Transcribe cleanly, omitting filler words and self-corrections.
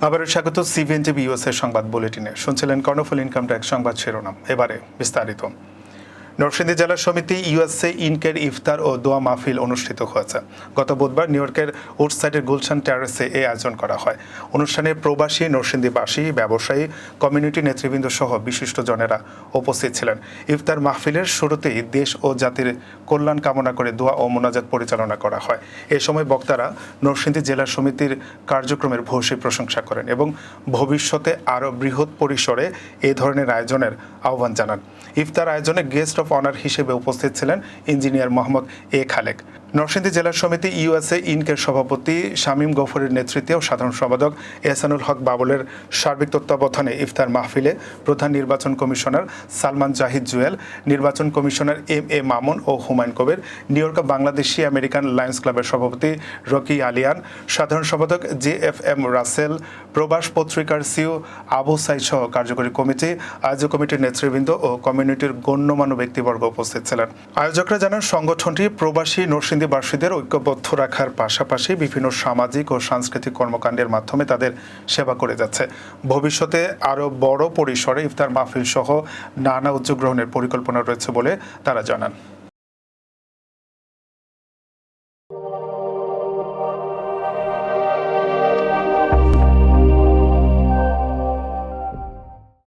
আবারও স্বাগত সিভিএন TV USA সংবাদ বুলেটিনে। শুনছিলেন কর্ণফুল ইনকাম ট্যাক্স সংবাদ শিরোনাম। এবারে বিস্তারিত। নরসিংদী জেলা সমিতি ইউএসএ ইনকের ইফতার ও দোয়া মাহফিল অনুষ্ঠিত হয়েছে। গত বুধবার নিউ ইয়র্কের উডসাইডের গুলশান টেরেসে এই আয়োজন করা হয়। অনুষ্ঠানে প্রবাসী নরসিংদীবাসী, ব্যবসায়ী, কমিউনিটি নেতৃবৃন্দ সহ বিশিষ্টজনেরা উপস্থিত ছিলেন। ইফতার মাহফিলের শুরুতেই দেশ ও জাতির কল্যাণ কামনা করে দোয়া ও মোনাজাত পরিচালনা করা হয়। এ সময় বক্তারা নরসিংদী জেলা সমিতির কার্যক্রমের ভূয়সী প্রশংসা করেন এবং ভবিষ্যতে আরও বৃহৎ পরিসরে এই ধরনের আয়োজনের আহ্বান জানান। ইফতার আয়োজনে গেস্ট অফ অনার হিসেবে উপস্থিত ছিলেন ইঞ্জিনিয়ার মোহাম্মদ এ খালেক। নরসিংদী জেলা সমিতি ইউএসএ ইনকের সভাপতি শামীম গফরের নেতৃত্বে ও সাধারণ সম্পাদক এহসানুল হক বাবুলের সার্বিক তত্ত্বাবধানে ইফতার মাহফিলে প্রধান নির্বাচন কমিশনার সালমান জাহিদ জুয়েল, নির্বাচন কমিশনার এম.এ. মামুন ও Humayun Kabir, New York Bangladeshi American Lions ক্লাবের সভাপতি রকি আলিয়ান, সাধারণ সম্পাদক জে.এফ.এম. রাসেল, প্রবাস পত্রিকার সিও আবু সাইদ সহ কার্যকরী কমিটি, আয়োজক কমিটির নেতৃবৃন্দ ও কমিউনিটির গণ্যমান্য ব্যক্তিবর্গ উপস্থিত ছিলেন। আয়োজকরা জানান, সংগঠনটি প্রবাসী নরসিংদীবাসীদের ঐক্যবদ্ধ রাখার পাশাপাশি বিভিন্ন সামাজিক ও সাংস্কৃতিক কর্মকাণ্ডের মাধ্যমে তাদের সেবা করে যাচ্ছে। ভবিষ্যতে আরও বড় পরিসরে ইফতার মাহফিল সহ নানা উদ্যোগ গ্রহণের পরিকল্পনা রয়েছে বলে তারা জানান।